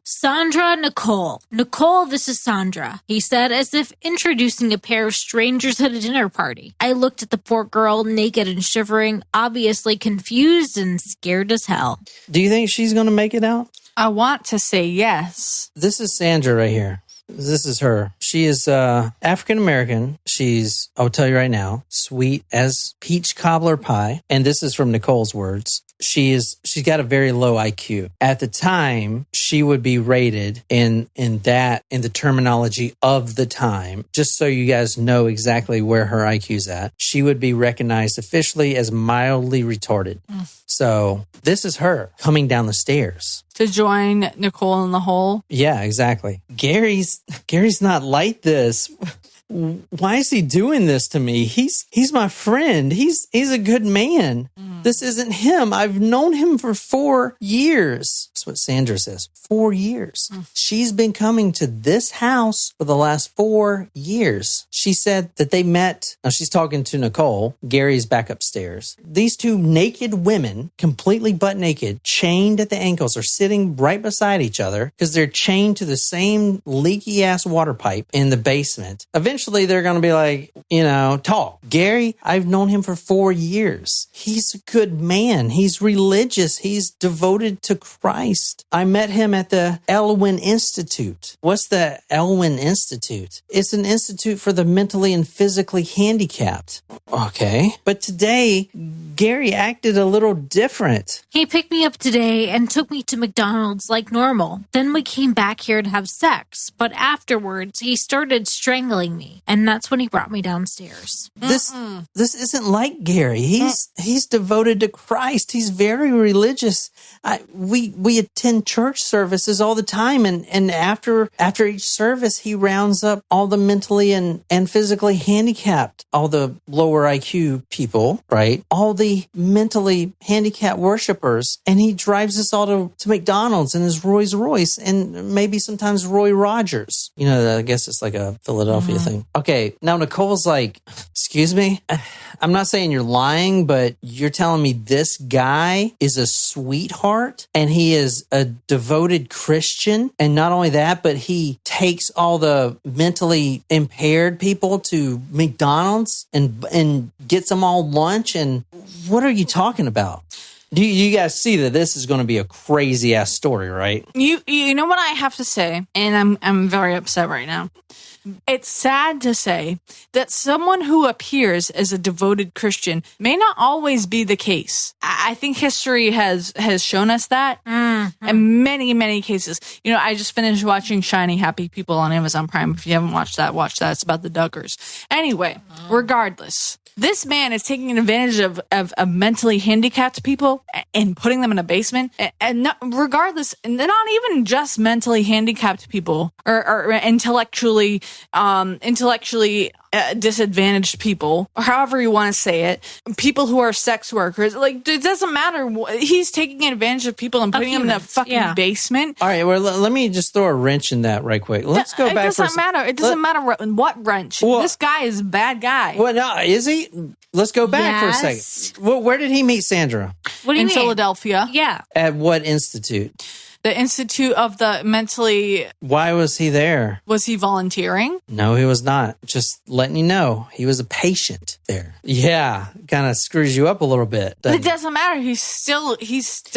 Sandra, Nicole. Nicole, this is Sandra, he said, as if introducing a pair of strangers at a dinner party. I looked at the poor girl, naked and shivering, obviously confused and scared as hell. Do you think she's going to make it out? I want to say yes. This is Sandra right here. This is her. She is African-American. She's, I'll tell you right now, sweet as peach cobbler pie. And this is from Nicole's words. She's got a very low IQ. At the time, she would be rated in the terminology of the time, just so you guys know exactly where her IQ's at. She would be recognized officially as mildly retarded. So this is her coming down the stairs. To join Nicole in the hole? Yeah, exactly. Gary's not like this. Why is he doing this to me? He's my friend. He's a good man. This isn't him. I've known him for 4 years. That's what Sandra says. 4 years. She's been coming to this house for the last 4 years. She said that they met. Now she's talking to Nicole. Gary's back upstairs. These two naked women, completely butt naked, chained at the ankles, are sitting right beside each other because they're chained to the same leaky ass water pipe in the basement. Eventually they're going to be like, talk. Gary, I've known him for 4 years. He's a good man. He's religious. He's devoted to Christ. I met him at the Elwyn Institute. What's the Elwyn Institute? It's an institute for the mentally and physically handicapped. Okay. But today, Gary acted a little different. He picked me up today and took me to McDonald's like normal. Then we came back here to have sex. But afterwards, he started strangling me. And that's when he brought me downstairs. This isn't like Gary. He's devoted to Christ. He's very religious. We attend church services all the time, and after each service, he rounds up all the mentally and physically handicapped, all the lower IQ people, right? All the mentally handicapped worshipers, and he drives us all to McDonald's in his Rolls Royce, and maybe sometimes Roy Rogers. I guess it's like a Philadelphia thing. Okay, now Nicole's like, excuse me? I'm not saying you're lying, but you're telling me this guy is a sweetheart and he is a devoted Christian. And not only that, but he takes all the mentally impaired people to McDonald's and gets them all lunch. And what are you talking about? Do you guys see that this is going to be a crazy ass story, right? You know what I have to say, and I'm very upset right now. It's sad to say that someone who appears as a devoted Christian may not always be the case. I think history has shown us that in many, many cases. I just finished watching Shiny Happy People on Amazon Prime. If you haven't watched that, watch that. It's about the Duggars. Anyway, regardless, this man is taking advantage of mentally handicapped people and putting them in a basement. And not, regardless, and they're not even just mentally handicapped people or intellectually disadvantaged people, or however you want to say it, people who are sex workers. Like, it doesn't matter. He's taking advantage of people and putting them in a fucking basement. All right, well, let me just throw a wrench in that right quick. Let's go back. It doesn't matter. It doesn't matter what wrench. Well, this guy is a bad guy. Well, no, is he? Let's go back for a second. Well, where did he meet Sandra? What do you mean? In Philadelphia. Yeah. At what institute? The Institute of the Mentally... Why was he there? Was he volunteering? No, he was not. Just letting you know. He was a patient there. Yeah, kind of screws you up a little bit. It doesn't matter. He's still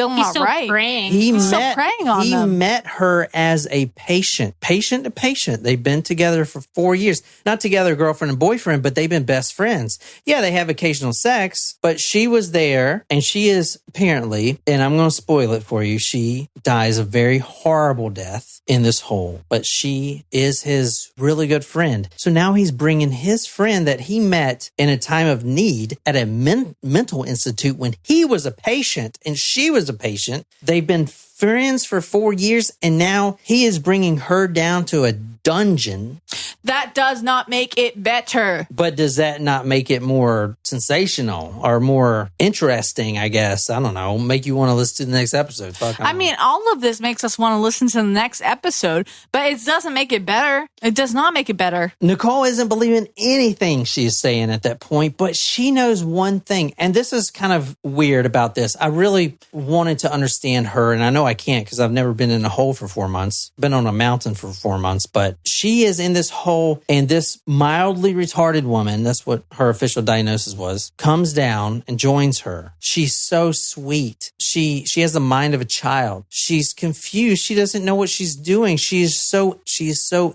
not right. Praying. He's still praying on them. He met her as a patient to patient. They've been together for 4 years. Not together, girlfriend and boyfriend, but they've been best friends. Yeah, they have occasional sex, but she was there, and she is apparently, and I'm going to spoil it for you, she dies a very horrible death in this hole, but she is his really good friend. So now he's bringing his friend that he met in a time of need at a mental institute when he was a patient and she was a patient. They've been friends for 4 years, and now he is bringing her down to a dungeon. That does not make it better. But does that not make it more sensational or more interesting, I guess? I don't know. Make you want to listen to the next episode. I mean, all of this makes us want to listen to the next episode, but it doesn't make it better. It does not make it better. Nicole isn't believing anything she's saying at that point, but she knows one thing. And this is kind of weird about this. I really wanted to understand her, and I know I can't because I've never been in a hole for 4 months, been on a mountain for 4 months, but she is in this hole, and this mildly retarded woman, that's what her official diagnosis was, comes down and joins her. She's so sweet. She has the mind of a child. She's confused. She doesn't know what she's doing. She's so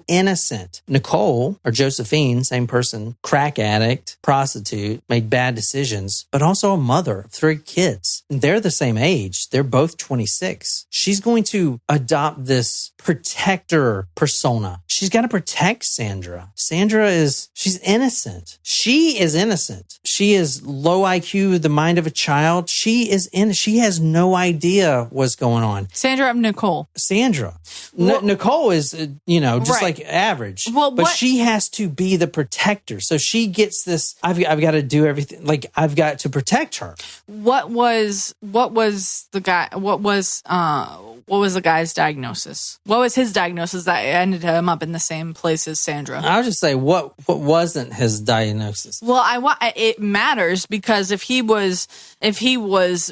innocent. Nicole, or Josephine, same person, crack addict, prostitute, made bad decisions, but also a mother of 3 kids. They're the same age. They're both 26. She's going to adopt this protector persona. She's got to protect Sandra. She's innocent. She is innocent. She is low IQ, the mind of a child. She has no idea what's going on. Sandra, I'm Nicole. Sandra. Nicole is, just like average. But she has to be the protector. So she gets this, I've got to do everything. Like, I've got to protect her. What was the guy's diagnosis? What was his diagnosis that ended him up in the same place as Sandra? I'll just say what wasn't his diagnosis. Well, it matters because if he was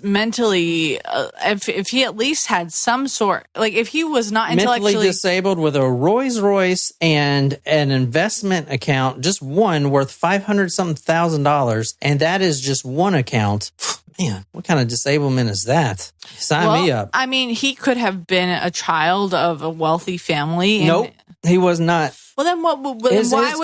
mentally, if he at least had some sort, like if he was not intellectually mentally disabled with a Rolls Royce and an investment account, just one worth $500,000, and that is just one account. Man, what kind of disablement is that? Sign me up. I mean, he could have been a child of a wealthy family. Nope, he was not. Well, then why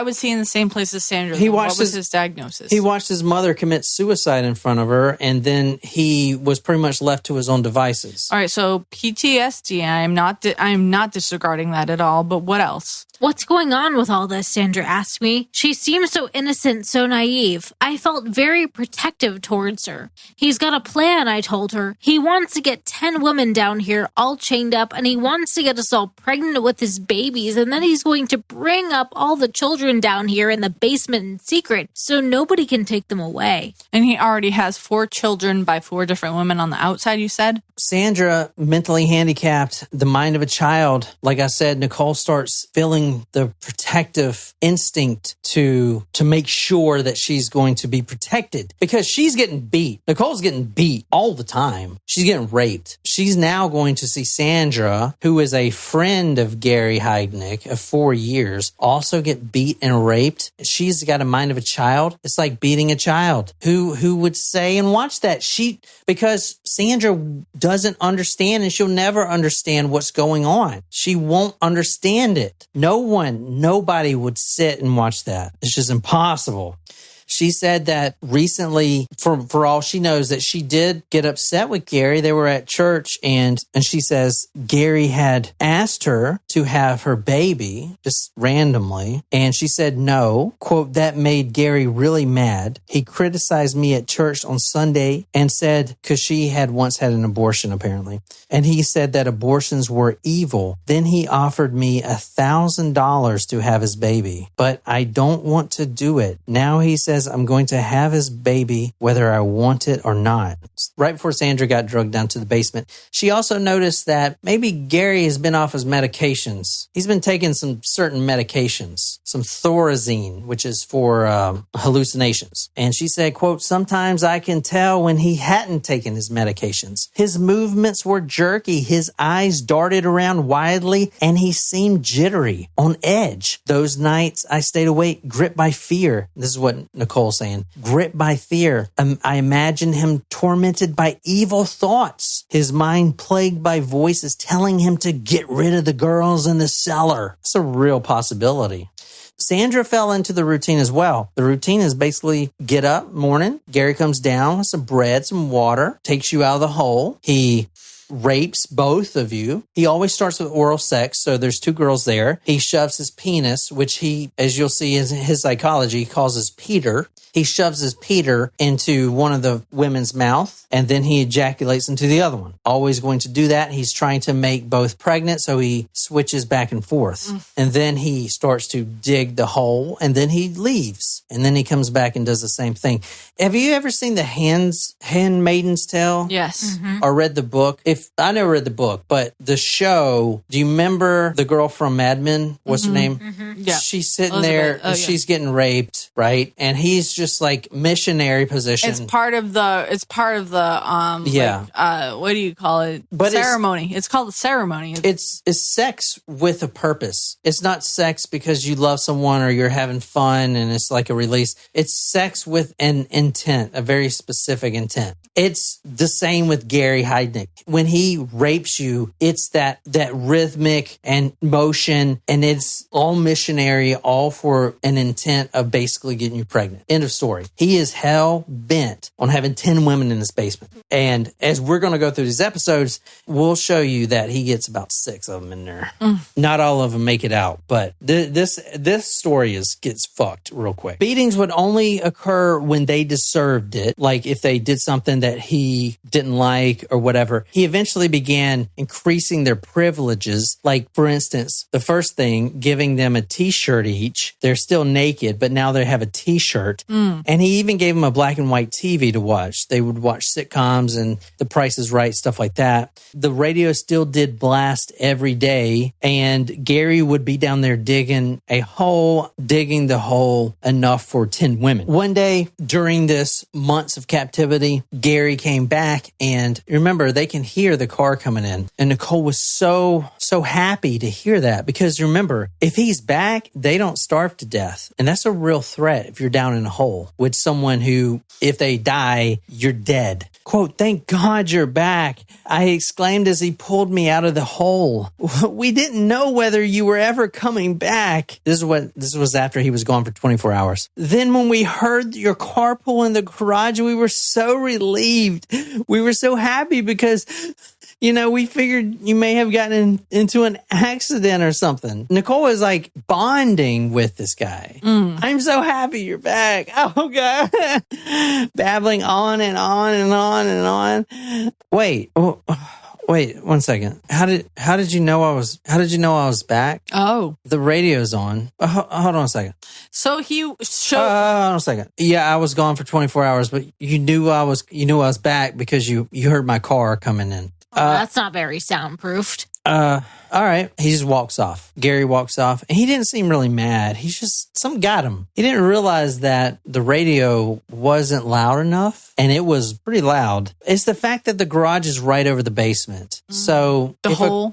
was he in the same place as Sandra? What was his diagnosis? He watched his mother commit suicide in front of her, and then he was pretty much left to his own devices. All right, so PTSD. I'm not disregarding that at all. But what else? What's going on with all this? Sandra asked me. She seemed so innocent, so naive. I felt very protective towards her. He's got a plan, I told her. He wants to get 10 women down here all chained up, and he wants to get us all pregnant with his babies, and then he's going to bring up all the children down here in the basement in secret so nobody can take them away. And he already has 4 children by 4 different women on the outside, you said? Sandra, mentally handicapped, the mind of a child. Like I said, Nicole starts feeling the protective instinct to make sure that she's going to be protected because she's getting beat. Nicole's getting beat all the time. She's getting raped. She's now going to see Sandra, who is a friend of Gary Heidnik of 4 years, also get beat and raped. She's got a mind of a child. It's like beating a child. Who would say and watch that? Because Sandra doesn't understand, and she'll never understand what's going on. She won't understand it. Nobody would sit and watch that. It's just impossible. She said that recently, for all she knows, that she did get upset with Gary. They were at church, and she says Gary had asked her to have her baby just randomly, and she said no. Quote, that made Gary really mad. He criticized me at church on Sunday and said, because she had once had an abortion apparently, and he said that abortions were evil. Then he offered me $1,000 to have his baby, but I don't want to do it. Now he says I'm going to have his baby whether I want it or not. Right before Sandra got drugged down to the basement, she also noticed that maybe Gary has been off his medications. He's been taking some certain medications, some Thorazine, which is for hallucinations. And she said, quote, sometimes I can tell when he hadn't taken his medications. His movements were jerky. His eyes darted around widely, and he seemed jittery, on edge. Those nights I stayed awake, gripped by fear. This is what Nicole saying, gripped by fear. I imagined him tormented by evil thoughts, his mind plagued by voices telling him to get rid of the girls in the cellar. It's a real possibility. Sandra fell into the routine as well. The routine is basically get up morning. Gary comes down with some bread, some water, takes you out of the hole. He rapes both of you. He always starts with oral sex. So there's two girls there. He shoves his penis, which he, as you'll see in his psychology, calls his Peter. He shoves his Peter into one of the women's mouth, and then he ejaculates into the other one. Always going to do that. He's trying to make both pregnant, so he switches back and forth. And then he starts to dig the hole, and then he leaves. And then he comes back and does the same thing. Have you ever seen The Handmaid's Tale? Yes. Or read the book? I never read the book, but the show, do you remember the girl from Mad Men? What's her name? Yeah. She's sitting there, she's getting raped, right? And he's just like missionary position. It's part of the what do you call it? But ceremony. It's called the ceremony. It's sex with a purpose. It's not sex because you love someone or you're having fun and it's like a release. It's sex with an intent, a very specific intent. It's the same with Gary Heidnik. When he rapes you, it's that rhythmic and motion, and it's all missionary, all for an intent of basically getting you pregnant. End of story. He is hell bent on having 10 women in his basement. And as we're going to go through these episodes, we'll show you that he gets about 6 of them in there. Not all of them make it out, but this story gets fucked real quick. Beatings would only occur when they deserved it, like if they did something that he didn't like or whatever. He eventually began increasing their privileges. Like, for instance, the first thing, giving them a t-shirt each. They're still naked, but now they have a t-shirt. And he even gave them a black and white TV to watch. They would watch sitcoms and The Price is Right, stuff like that. The radio still did blast every day, and Gary would be down there digging the hole enough for 10 women. One day during this months of captivity, Gary came back, and remember, they can hear the car coming in. And Nicole was so happy to hear that, because remember, if he's back, they don't starve to death. And that's a real threat if you're down in a hole with someone who, if they die, you're dead. Quote, "Thank God you're back," I exclaimed as he pulled me out of the hole. "We didn't know whether you were ever coming back." This was after he was gone for 24 hours. "Then when we heard your car pull in the garage, we were so relieved. We were so happy because, we figured you may have gotten into an accident or something." Nicole is like bonding with this guy. "I'm so happy you're back." Oh, God. Babbling on and on and on and on. Wait, 1 second. How did you know I was back? Oh, the radio's on. Hold on a second. So he showed. Hold on a second. Yeah, I was gone for 24 hours, but you knew I was back because you heard my car coming in. That's not very soundproofed. All right. He just walks off. Gary walks off. And he didn't seem really mad. He's just, something got him. He didn't realize that the radio wasn't loud enough, and it was pretty loud. It's the fact that the garage is right over the basement. So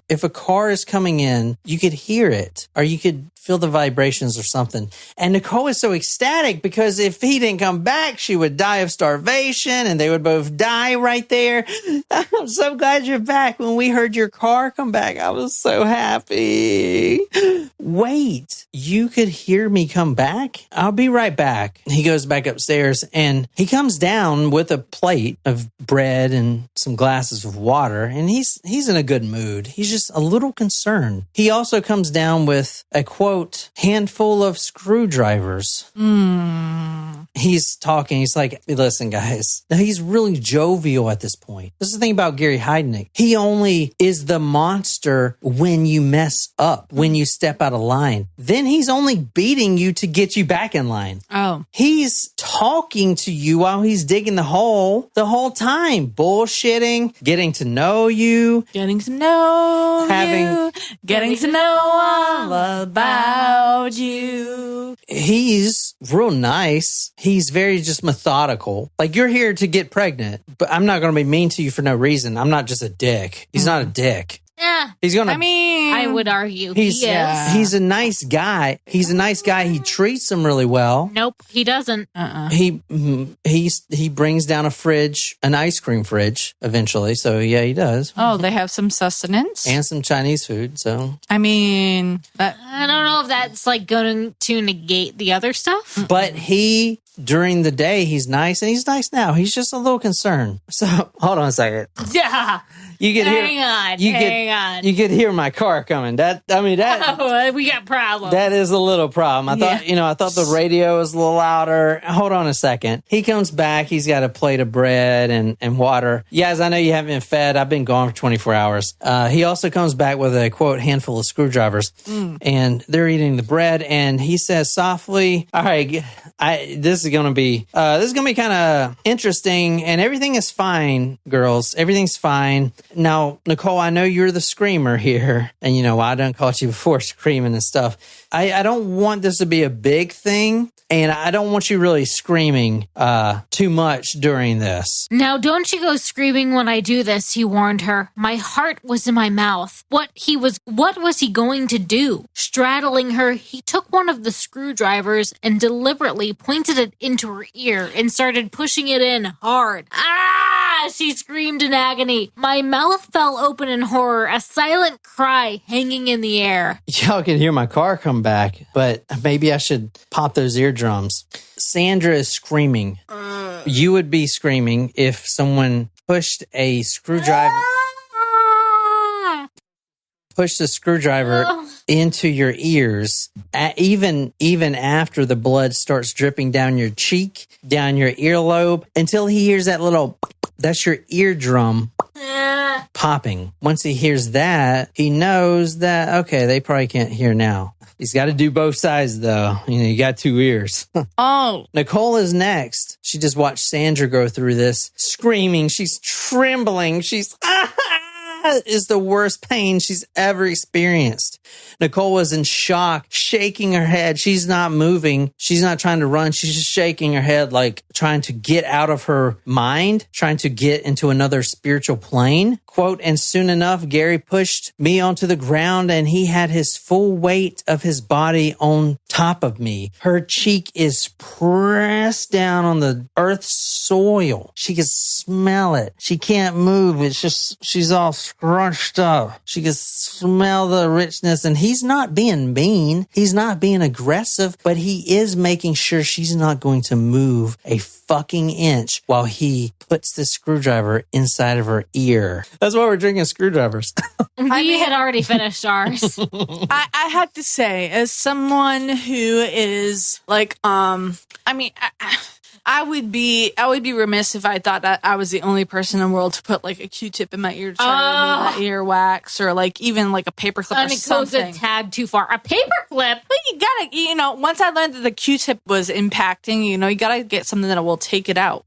if a car is coming in, you could hear it, or you could feel the vibrations or something. And Nicole is so ecstatic because if he didn't come back, she would die of starvation and they would both die right there. "I'm so glad you're back. When we heard your car come back, I was so happy." "Wait, you could hear me come back? I'll be right back." He goes back upstairs and he comes down with a plate of bread and some glasses of water, and he's in a good mood. He's just a little concerned. He also comes down with a quote, "handful of screwdrivers." He's talking. He's like, "Listen, guys." Now, he's really jovial at this point. This is the thing about Gary Heidnik. He only is the monster when you mess up, when you step out of line. Then he's only beating you to get you back in line. Oh. He's talking to you while he's digging the hole the whole time. Bullshitting, getting to know you. Getting to know all about you. He's real nice. He's very just methodical. Like, you're here to get pregnant, but I'm not going to be mean to you for no reason. I'm not just a dick. He's not a dick. Yeah. He's gonna. I would argue he's he is. He's a nice guy. He's a nice guy. He treats them really well. Nope, he doesn't. He brings down a fridge, an ice cream fridge, eventually. So yeah, he does. Oh, they have some sustenance and some Chinese food. So I mean, I don't know if that's like going to negate the other stuff. But during the day, he's nice, and he's nice now. He's just a little concerned. So hold on a second. Yeah. You could hear. Hang on. You could hear my car coming. That. Oh, we got problems. That is a little problem. I thought the radio was a little louder. Hold on a second. He comes back. He's got a plate of bread and water. Guys, I know you haven't been fed. I've been gone for 24 hours. He also comes back with a, quote, handful of screwdrivers. And they're eating the bread. And he says softly, all right, this is going to be kind of interesting. And everything is fine, girls. Everything's fine. Now, Nicole, I know you're the screamer here. And, I done caught you before screaming and stuff. I don't want this to be a big thing. And I don't want you really screaming too much during this. Now, don't you go screaming when I do this, he warned her. My heart was in my mouth. What was he going to do? Straddling her, he took one of the screwdrivers and deliberately pointed it into her ear and started pushing it in hard. Ah! She screamed in agony. My mouth fell open in horror, a silent cry hanging in the air. Y'all can hear my car come back, but maybe I should pop those eardrums. Sandra is screaming. You would be screaming if someone pushed a screwdriver into your ears, even after the blood starts dripping down your cheek, down your earlobe, until he hears that little, that's your eardrum popping. Once he hears that, he knows that, okay, they probably can't hear now. He's got to do both sides, though. You got two ears. Oh. Nicole is next. She just watched Sandra go through this, screaming. She's trembling. She's is the worst pain she's ever experienced. Nicole was in shock, shaking her head. She's not moving. She's not trying to run. She's just shaking her head, like trying to get out of her mind, trying to get into another spiritual plane. Quote, and soon enough, Gary pushed me onto the ground and he had his full weight of his body on top of me. Her cheek is pressed down on the earth's soil. She can smell it. She can't move. It's just, she's all scrunched up. She can smell the richness, and he's not being mean. He's not being aggressive, but he is making sure she's not going to move a fucking inch while he puts the screwdriver inside of her ear. That's why we're drinking screwdrivers. We had already finished ours. I had to say, as someone who is like, I would be remiss if I thought that I was the only person in the world to put like a Q-tip in my ear to try to remove that earwax, or like even like a paperclip or something. It goes a tad too far. A paperclip? But you gotta, once I learned that the Q-tip was impacting, you gotta get something that will take it out.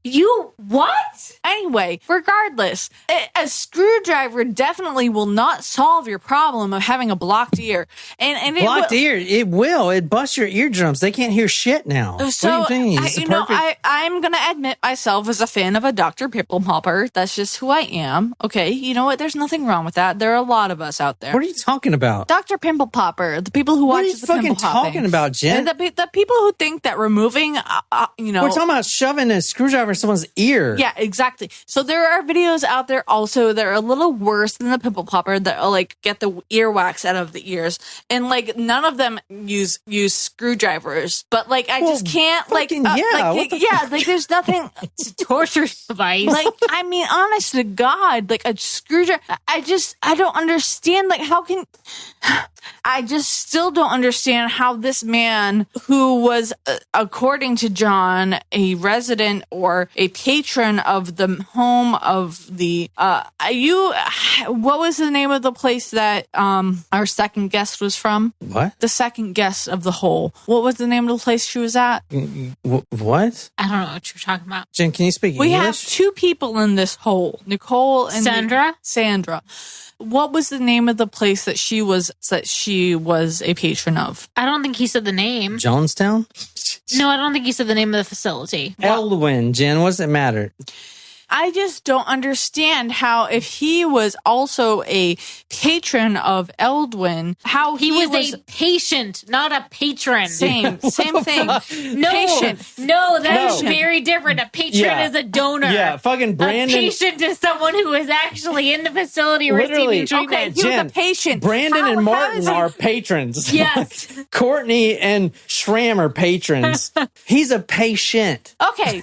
What? Anyway, regardless, a screwdriver definitely will not solve your problem of having a blocked ear. And blocked ear, it will. It busts your eardrums. They can't hear shit now. So, what do you think? I'm going to admit myself as a fan of a Dr. Pimple Popper. That's just who I am. Okay, you know what? There's nothing wrong with that. There are a lot of us out there. What are you talking about? Dr. Pimple Popper, the people who watch the pimple popping. What are you fucking talking about, Jen? The people who think that removing, We're talking about shoving a screwdriver in someone's ear. Yeah, exactly. So there are videos out there also that are a little worse than the pimple popper that are like get the earwax out of the ears, and like none of them use screwdrivers. But like I just can't like there's nothing. It's a torture device. Like I mean, honest to God, like a screwdriver. I don't understand. Like how can I just still don't understand how this man, who was, according to John, a resident or a patron of the home of the, what was the name of the place that our second guest was from? What? The second guest of the hole. What was the name of the place she was at? What? I don't know what you're talking about. Jen, can you speak English? We have two people in this hole, Nicole and Sandra. What was the name of the place that she was a patron of? I don't think he said the name. Jonestown? No, I don't think he said the name of the facility. Eldwin, Jen, what does it matter? I just don't understand how, if he was also a patron of Eldwin, how he was a patient, not a patron. Same thing. No, patient. No, that's very different. A patron is a donor. Yeah, fucking Brandon. A patient is someone who is actually in the facility receiving treatment. Okay, he was a patient. Brandon and Martin are patrons. Yes. Courtney and Schramm are patrons. He's a patient. Okay.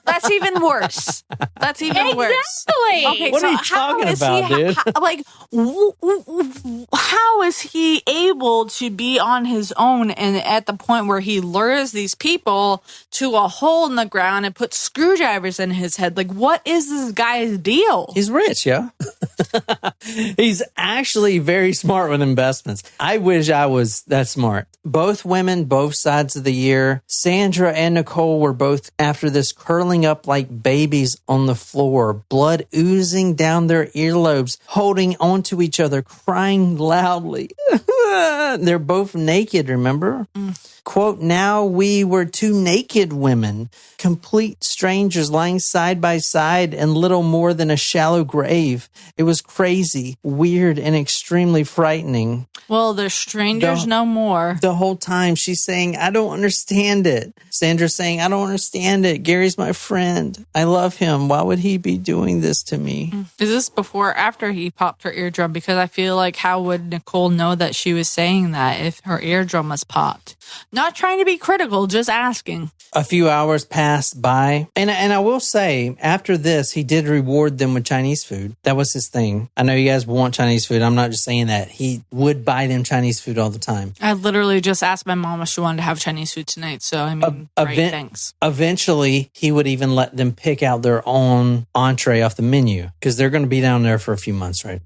That's even worse. That's even worse. Okay, What are you talking about, dude? How is he able to be on his own and at the point where he lures these people to a hole in the ground and puts screwdrivers in his head? Like, what is this guy's deal? He's rich, yeah. He's actually very smart with investments. I wish I was that smart. Both women, both sides of the year. Sandra and Nicole were both after this curling up like babies on the floor, blood oozing down their earlobes, holding onto each other, crying loudly. They're both naked, remember? Quote, now we were two naked women, complete strangers lying side by side in little more than a shallow grave. It was crazy, weird, and extremely frightening. Well, they're strangers no more. The whole time she's saying, I don't understand it. Sandra's saying, I don't understand it. Gary's my friend. I love him. Why would he be doing this to me? Is this before or after he popped her eardrum? Because I feel like how would Nicole know that she was saying that if her eardrum was popped? Not trying to be critical, just asking. A few hours passed by. And I will say, after this, he did reward them with Chinese food. That was his thing. I know you guys want Chinese food. I'm not just saying that. He would buy them Chinese food all the time. I literally just asked my mom if she wanted to have Chinese food tonight. So, I mean, great, thanks. Eventually, he would even let them pick out their own entree off the menu because they're going to be down there for a few months, right?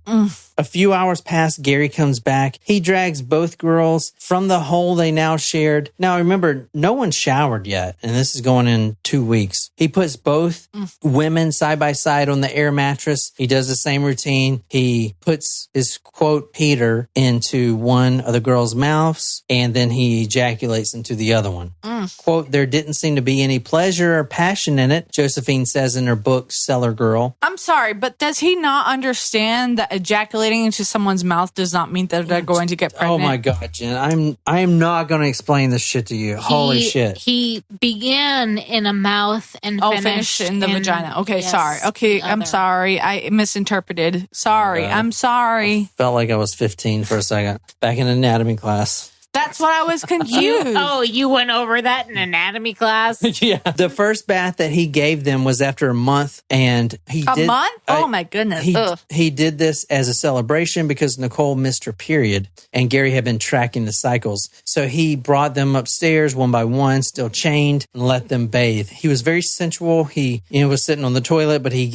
A few hours pass. Gary comes back. He drags both girls from the hole they now shared. Now, remember, no one showered yet, and this is going in 2 weeks. He puts both women side by side on the air mattress. He does the same routine. He puts his, quote, Peter into one of the girls' mouths, and then he ejaculates into the other one. Quote, there didn't seem to be any pleasure or passion in it, Josephine says in her book, Cellar Girl. I'm sorry, but does he not understand that ejaculating into someone's mouth does not mean that they're going to get pregnant? Oh my God, Jen. I am not going to explain this shit to you. Holy shit. He began in a mouth and finished in the vagina. Okay, yes, sorry. Okay, I'm sorry. I misinterpreted. Sorry. I'm sorry. Felt like I was 15 for a second. Back in anatomy class. That's what I was confused. You went over that in anatomy class? Yeah. The first bath that he gave them was after a month, and a month? Oh my goodness. He did this as a celebration because Nicole missed her period, and Gary had been tracking the cycles. So he brought them upstairs one by one, still chained, and let them bathe. He was very sensual. He was sitting on the toilet, but he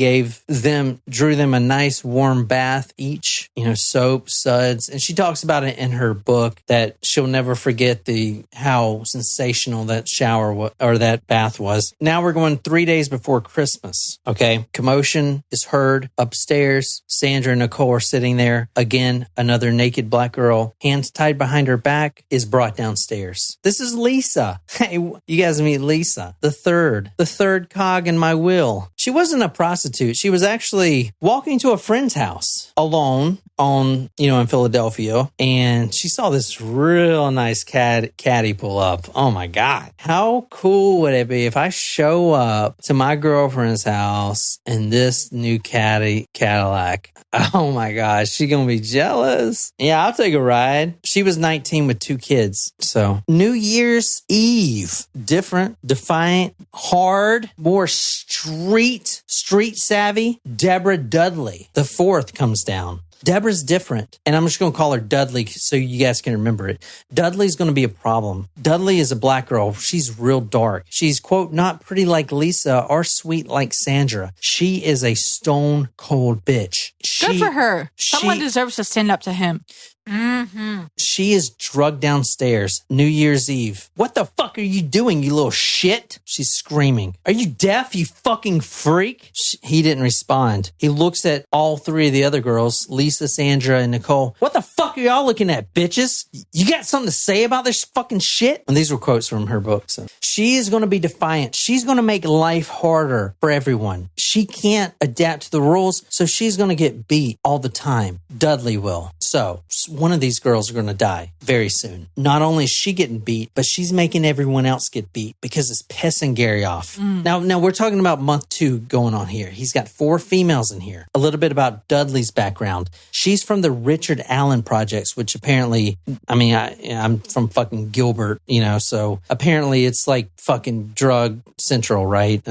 drew them a nice warm bath each, soap, suds. And she talks about it in her book that she'll never forget how sensational that shower or that bath was. Now we're going 3 days before Christmas. Okay. Commotion is heard upstairs. Sandra and Nicole are sitting there. Again, another naked black girl, hands tied behind her back, is brought downstairs. This is Lisa. Hey, you guys meet Lisa, the third cog in my wheel. She wasn't a prostitute. She was actually walking to a friend's house alone in Philadelphia, and she saw this real nice caddy pull up. Oh my God. How cool would it be if I show up to my girlfriend's house in this new Cadillac? Oh my gosh, she gonna be jealous. Yeah, I'll take a ride. She was 19 with 2 kids. So New Year's Eve, different, defiant, hard, more street savvy. Deborah Dudley, the 4th, comes down. Deborah's different, and I'm just going to call her Dudley so you guys can remember it. Dudley's going to be a problem. Dudley is a black girl. She's real dark. She's, quote, not pretty like Lisa or sweet like Sandra. She is a stone cold bitch. Good for her. Someone deserves to stand up to him. She is drugged downstairs New Year's Eve. What the fuck are you doing, you little shit? She's screaming. Are you deaf, you fucking freak? He didn't respond. He looks at all 3 of the other girls, Lisa, Sandra, and Nicole. What the fuck are y'all looking at, bitches? You got something to say about this fucking shit? And these were quotes from her book. So she is going to be defiant. She's going to make life harder for everyone. She can't adapt to the rules, so she's going to get beat all the time. Dudley will. So one of these girls are going to die very soon. Not only is she getting beat, but she's making everyone else get beat because it's pissing Gary off. Now we're talking about month 2 going on here. He's got 4 females in here. A little bit about Dudley's background. She's from the Richard Allen projects, which apparently, I'm from fucking Gilbert, so apparently it's like fucking drug central, right?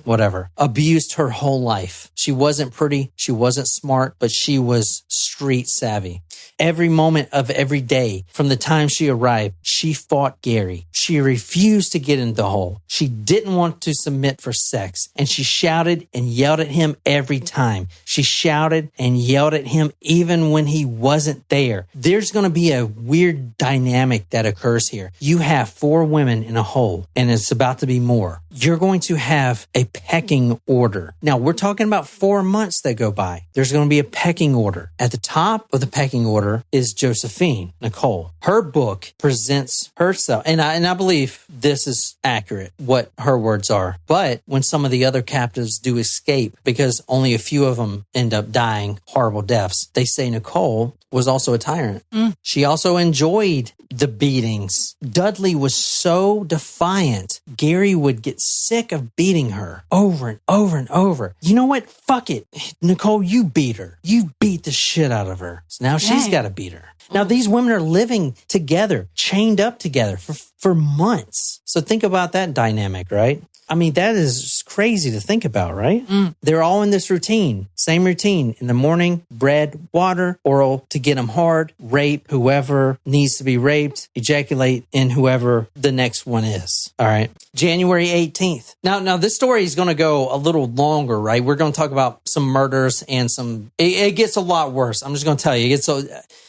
Whatever. Abused her whole life. She wasn't pretty. She wasn't smart, but she was street savvy. Every moment of every day from the time she arrived, she fought Gary. She refused to get in the hole. She didn't want to submit for sex, and she shouted and yelled at him every time. She shouted and yelled at him even when he wasn't there. There's going to be a weird dynamic that occurs here. You have 4 women in a hole, and it's about to be more. You're going to have a pecking order. Now, we're talking about 4 months that go by. There's going to be a pecking order. At the top of the pecking order is Josephine, Nicole. Her book presents herself, and I believe this is accurate, what her words are. But when some of the other captives do escape, because only a few of them end up dying horrible deaths, they say Nicole was also a tyrant. She also enjoyed the beatings. Dudley was so defiant, Gary would get sick of beating her over and over and over. You know what? Fuck it. Nicole, you beat her. You beat the shit out of her. So now she's got to beat her. Now, these women are living together, chained up together for months. So think about that dynamic, right? I mean, that is crazy to think about, right? They're all in this routine, same routine. In the morning, bread, water, oral to get them hard, rape whoever needs to be raped, ejaculate in whoever the next one is. All right. January 18th. Now this story is going to go a little longer, right? We're going to talk about some murders and it gets a lot worse. I'm just going to tell you,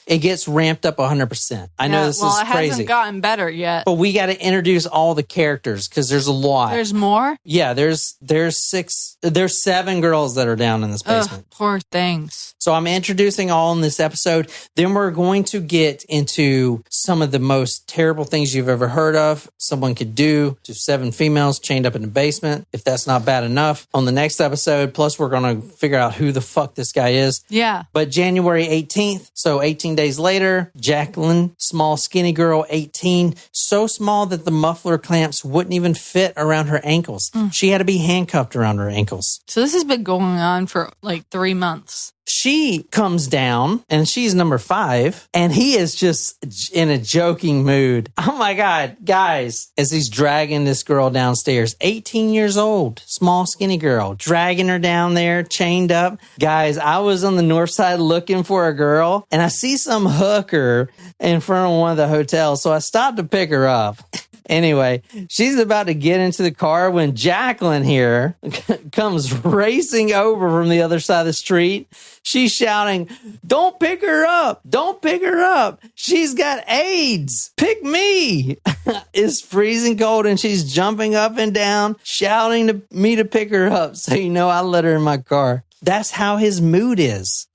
it gets ramped up 100%. I know this is crazy. It hasn't gotten better yet. But we got to introduce all the characters because there's a lot. There's more? Yeah, there's 7 girls that are down in this basement. Poor things. So I'm introducing all in this episode. Then we're going to get into some of the most terrible things you've ever heard of someone could do to 7 females chained up in the basement. If that's not bad enough, on the next episode, plus we're going to figure out who the fuck this guy is. Yeah. But January 18th, so 18 days later, Jacqueline, small, skinny girl, 18, so small that the muffler clamps wouldn't even fit around her ankles. She had to be handcuffed around her ankles. So this has been going on for like 3 months. She comes down and she's number 5 and he is just in a joking mood. Oh my God, guys, as he's dragging this girl downstairs, 18 years old, small, skinny girl, dragging her down there, chained up. Guys, I was on the north side looking for a girl and I see some hooker in front of one of the hotels. So I stopped to pick her up. Anyway, she's about to get into the car when Jacqueline here comes racing over from the other side of the street. She's shouting, "Don't pick her up. Don't pick her up. She's got AIDS. Pick me." It's freezing cold and she's jumping up and down, shouting to me to pick her up. So, I let her in my car. That's how his mood is.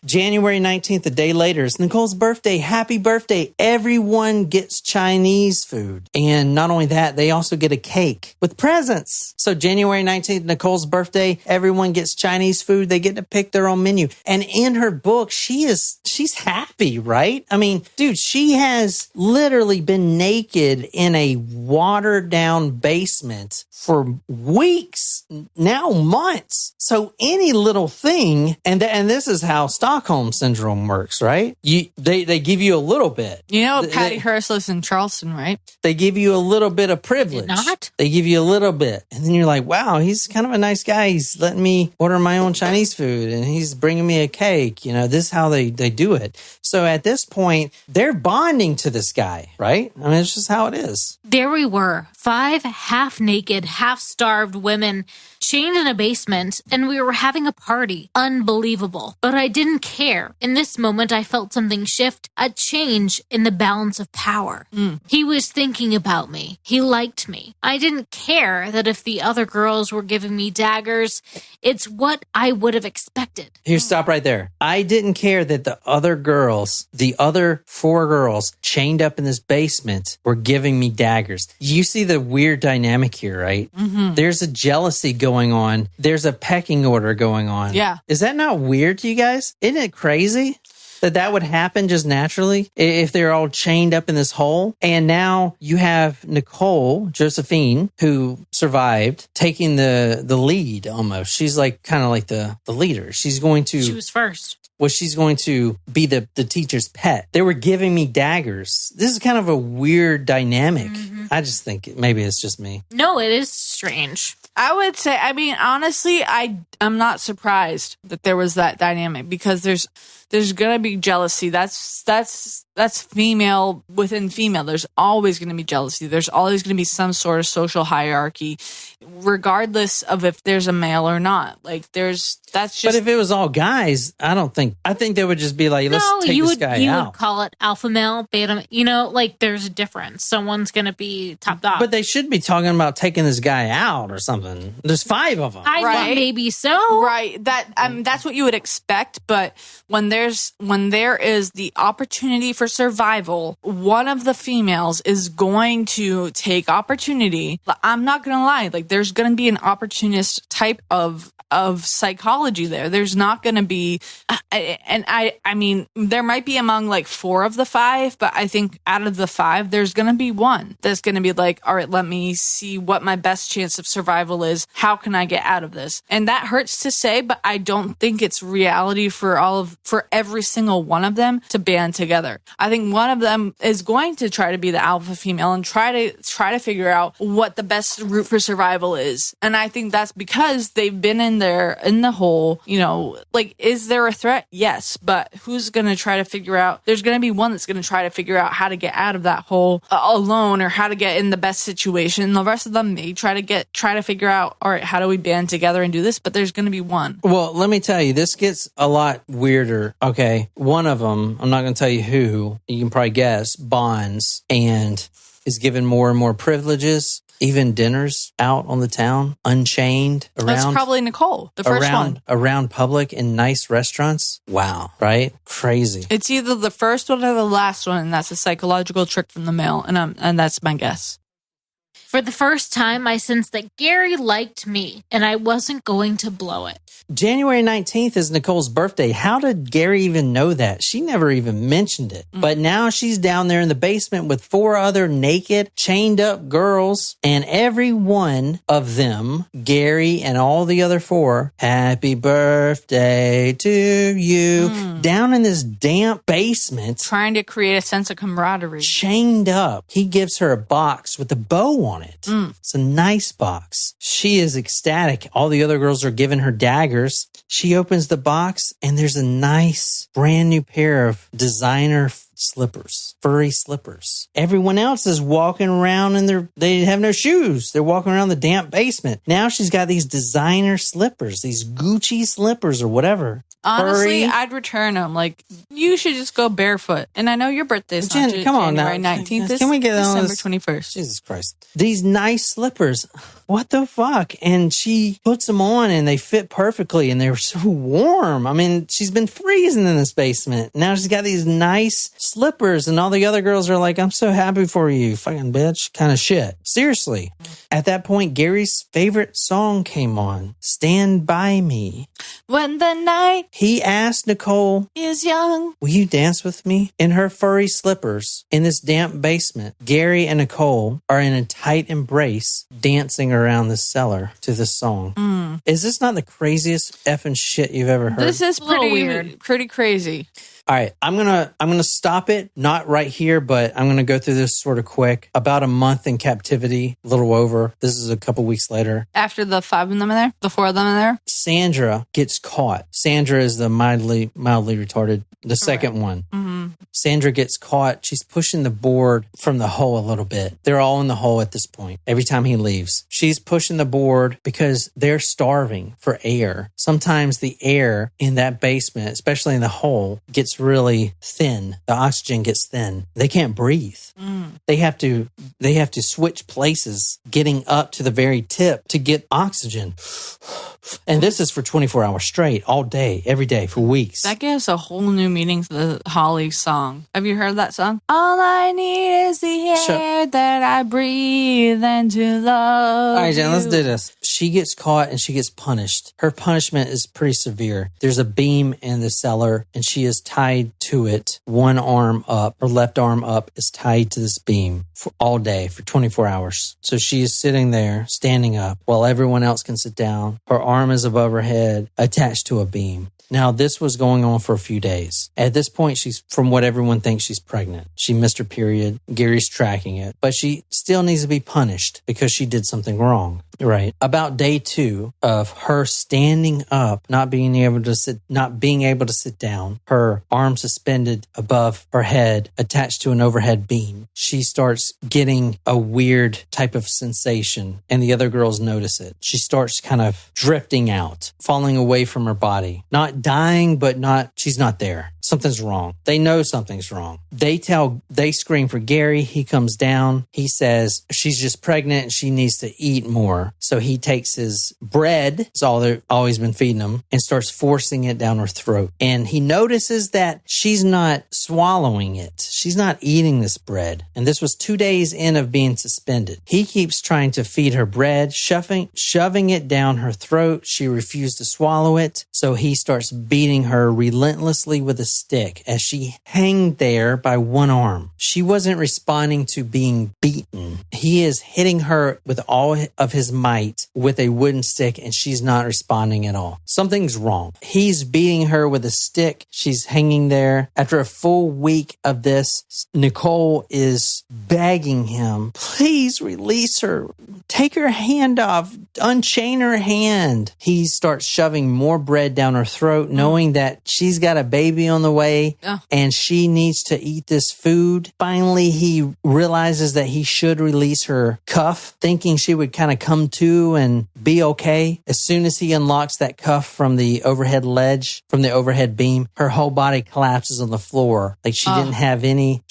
January 19th, a day later, it's Nicole's birthday. Happy birthday. Everyone gets Chinese food. And not only that, they also get a cake with presents. So January 19th, Nicole's birthday, everyone gets Chinese food. They get to pick their own menu. And in her book, she's happy, right? I mean, dude, she has literally been naked in a watered down basement for weeks, now months. So any little thing, and this is how Stockholm Syndrome works, right? They give you a little bit. Patty Hearst lives in Charleston, right? They give you a little bit of privilege. Not? They give you a little bit. And then you're like, wow, he's kind of a nice guy. He's letting me order my own Chinese food and he's bringing me a cake. This is how they do it. So at this point, they're bonding to this guy, right? I mean, it's just how it is. There we were, 5 half-naked, half-starved women chained in a basement, and we were having a party. Unbelievable. But I didn't care. In this moment, I felt something shift, a change in the balance of power. He was thinking about me. He liked me. I didn't care that if the other girls were giving me daggers. It's what I would have expected. Here, stop right there. I didn't care that the other 4 girls chained up in this basement were giving me daggers. You see the weird dynamic here, right? Mm-hmm. There's a jealousy going on. There's a pecking order going on. Yeah. Is that not weird to you guys? Isn't it crazy? that would happen just naturally if they're all chained up in this hole. And now you have Nicole, Josephine, who survived, taking the lead almost. She's like kind of like the leader. She's was first. Well, she's going to be the teacher's pet. They were giving me daggers. This is kind of a weird dynamic. I just think maybe it's just me. No, it is strange. I would say, I mean, honestly, I'm not surprised that there was that dynamic because there's gonna be jealousy. That's female within female. There's always gonna be jealousy. There's always gonna be some sort of social hierarchy, regardless of if there's a male or not. Like that's just. But if it was all guys, I think they would just be like, let's take this guy out. You would call it alpha male, beta. Like there's a difference. Someone's gonna be top dog. But they should be talking about taking this guy out or something. There's 5 of them. I think maybe so. Right. That's what you would expect. But when there is the opportunity for survival, one of the females is going to take opportunity. I'm not going to lie. Like there's going to be an opportunist type of psychology there. There's not going to be, and I mean, there might be among like 4 of the 5, but I think out of the 5, there's going to be one that's going to be like, all right, let me see what my best chance of survival is. How can I get out of this? And that hurts to say, but I don't think it's reality for every single one of them to band together. I think one of them is going to try to be the alpha female and try to figure out what the best route for survival is. And I think that's because they've been in the hole, like, is there a threat? Yes. But who's going to try to figure out? There's going to be one that's going to try to figure out how to get out of that hole alone or how to get in the best situation. The rest of them may try to figure out, all right, how do we band together and do this? But there's going to be one. Well, let me tell you, this gets a lot weirder. Okay. One of them, I'm not going to tell you who, you can probably guess, bonds and is given more and more privileges. Even dinners out on the town, unchained around. That's probably Nicole, the first one. Around public in nice restaurants. Wow, right? Crazy. It's either the first one or the last one, and that's a psychological trick from the male, and that's my guess. For the first time, I sensed that Gary liked me, and I wasn't going to blow it. January 19th is Nicole's birthday. How did Gary even know that? She never even mentioned it. But now she's down there in the basement with 4 other naked, chained up girls. And every one of them, Gary and all the other 4, happy birthday to you. Down in this damp basement. Trying to create a sense of camaraderie. Chained up. He gives her a box with a bow on it. It's a nice box. She is ecstatic. All the other girls are giving her daggers. She opens the box and there's a nice brand new pair of designer slippers, furry slippers. Everyone else is walking around and they have no shoes. They're walking around the damp basement. Now she's got these designer slippers, these Gucci slippers or whatever. Honestly, I'd return them. Like, you should just go barefoot. And I know your birthday's not January 19th. Can we get December 21st. Jesus Christ. These nice slippers. What the fuck? And she puts them on and they fit perfectly and they're so warm. I mean, she's been freezing in this basement. Now she's got these nice slippers and all the other girls are like, I'm so happy for you, fucking bitch. Kind of shit. Seriously. At that point, Gary's favorite song came on. Stand By Me. When the night he asked Nicole is young, will you dance with me? In her furry slippers in this damp basement, Gary and Nicole are in a tight embrace dancing around the cellar to this song. Is this not the craziest effing shit you've ever heard? This is pretty weird. Pretty crazy. All right, I'm gonna stop it, not right here, but I'm gonna go through this sort of quick. About a month in captivity, a little over. This is a couple weeks later. After the 5 of them in there, the 4 of them in there. Sandra gets caught. Sandra is the mildly retarded, the second one. Sandra gets caught. She's pushing the board from the hole a little bit. They're all in the hole at this point. Every time he leaves, she's pushing the board because they're starving for air. Sometimes the air in that basement, especially in the hole, gets really thin. The oxygen gets thin. They can't breathe. They have to switch places getting up to the very tip to get oxygen. And this is for 24 hours straight, all day, every day, for weeks. That gives a whole new meaning to the Holly song. Have you heard that song? All I need is the air that I breathe and to love. All right, Jen, let's do this. She gets caught and she gets punished. Her punishment is pretty severe. There's a beam in the cellar and she is tied to it, one arm up, her left arm up, is tied to this beam for all day, for 24 hours. So she is sitting there, standing up, while everyone else can sit down. Her arm is above her head, attached to a beam. Now, this was going on for a few days. At this point, she's, from what everyone thinks, she's pregnant. She missed her period. Gary's tracking it. But she still needs to be punished because she did something wrong. Right. About day 2 of her standing up, not being able to sit down, her arm suspended above her head, attached to an overhead beam, she starts getting a weird type of sensation, and the other girls notice it. She starts kind of drifting out, falling away from her body. Not dying, but she's not there. Something's wrong. They know something's wrong. They scream for Gary. He comes down. He says she's just pregnant and she needs to eat more. So he takes his bread, it's all they've always been feeding him, and starts forcing it down her throat. And he notices that she's not swallowing it. She's not eating this bread. And this was 2 days in of being suspended. He keeps trying to feed her bread, shoving it down her throat. She refused to swallow it. So he starts beating her relentlessly with a stick as she hanged there by one arm. She wasn't responding to being beaten. He is hitting her with all of his might with a wooden stick, and she's not responding at all. Something's wrong. He's beating her with a stick. She's hanging there. After a full week of this, Nicole is begging him, please release her. Take her hand off. Unchain her hand. He starts shoving more bread down her throat, knowing that she's got a baby on the way and she needs to eat this food. Finally, he realizes that he should release her cuff, thinking she would kind of come to and be okay. As soon as he unlocks that cuff from the overhead ledge, from the overhead beam, her whole body collapses on the floor. Like she didn't have any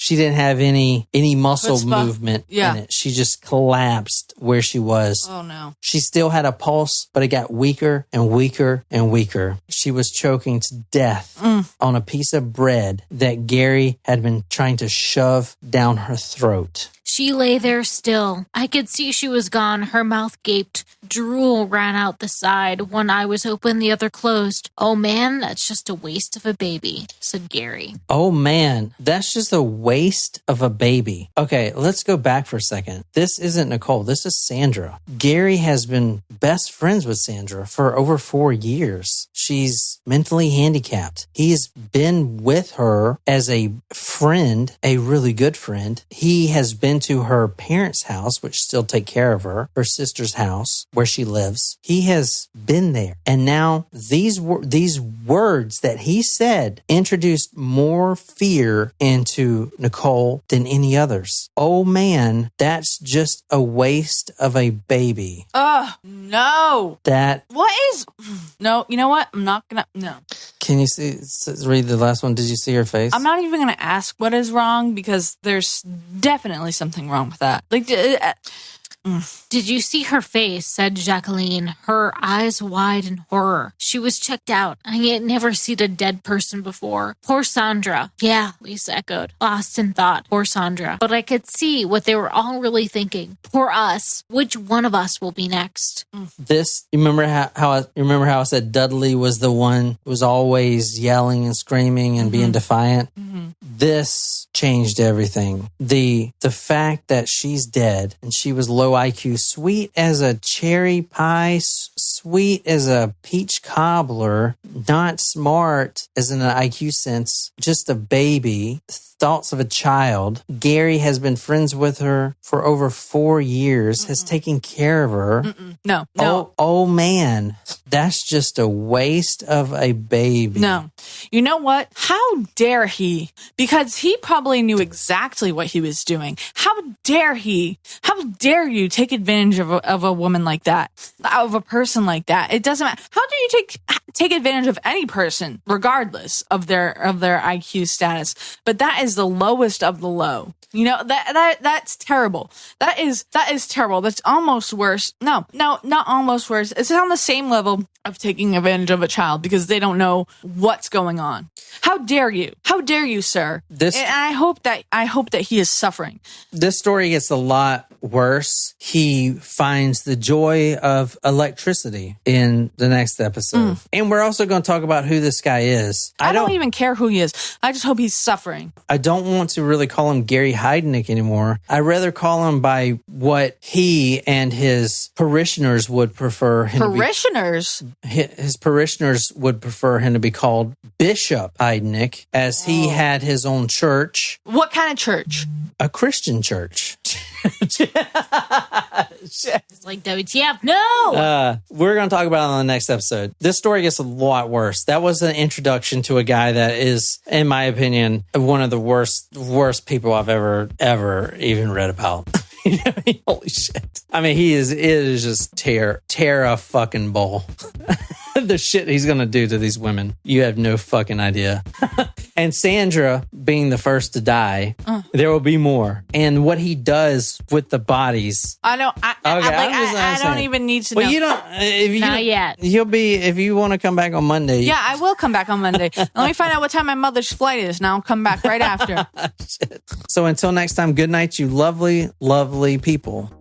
muscle movement in it. She just collapsed where she was. Oh no. She still had a pulse, but it got weaker and weaker and weaker. She was choking to death on a piece of bread that Gary had been trying to shove down her throat. She lay there still. I could see she was gone. Her mouth gaped. Drool ran out the side. One eye was open, the other closed. Oh man, that's just a waste of a baby, said Gary. Oh man, that's just a waste of a baby. Okay, let's go back for a second. This isn't Nicole. This is Sandra. Gary has been best friends with Sandra for over 4 years. She's mentally handicapped. He's been with her as a friend, a really good friend. He has been to her parents' house, which still take care of her sister's house where she lives. He has been there. And now these words that he said introduced more fear into Nicole than any others. Oh man, that's just a waste of a baby. No. No, you know what? I'm not gonna, no. Can you read the last one? Did you see her face? I'm not even gonna ask what is wrong because there's definitely something wrong with that. Like, Did you see her face, said Jacqueline, her eyes wide in horror. She was checked out. I had never seen a dead person before. Poor Sandra. Yeah, Lisa echoed, lost in thought. Poor Sandra. But I could see what they were all really thinking. Poor us. Which one of us will be next? This, you remember how I said Dudley was the one who was always yelling and screaming and being defiant? This changed everything. The fact that she's dead and she was low IQ, sweet as a cherry pie, sweet as a peach cobbler, not smart as in an IQ sense, just a baby, thoughts of a child. Gary has been friends with her for over 4 years, has taken care of her. No. Oh man, that's just a waste of a baby. No. You know what? How dare he? Because he probably knew exactly what he was doing. How dare he? How dare you take advantage of a woman like that? Of a person like that? It doesn't matter. How do you take advantage of any person, regardless of their IQ status? But that is is the lowest of the low. You know, that's terrible. That is terrible. That's almost worse. No, not almost worse. It's on the same level of taking advantage of a child because they don't know what's going on. How dare you? How dare you, sir? And I hope that he is suffering. This story gets a lot worse. He finds the joy of electricity in the next episode. And we're also going to talk about who this guy is. I don't even care who he is. I just hope he's suffering. I don't want to really call him Gary Heidnik anymore. I'd rather call him by what he and his parishioners would prefer him Parishioners? his parishioners would prefer him to be called Bishop Heidnik, as he had his own church. What kind of church? A Christian church. It's like WTF. No! We're going to talk about it on the next episode. This story gets a lot worse. That was an introduction to a guy that is, in my opinion, one of the worst people I've ever even read about. You know what I mean? Holy shit. I mean, it is just tear a fucking bowl. The shit he's going to do to these women. You have no fucking idea. And Sandra being the first to die, there will be more. And what he does with the bodies. I don't. I don't even need to know. Well, you don't. Not yet. You'll be, if you want to come back on Monday. Yeah, I will come back on Monday. Let me find out what time my mother's flight is, and I'll come back right after. So until next time, good night, you lovely, lovely people.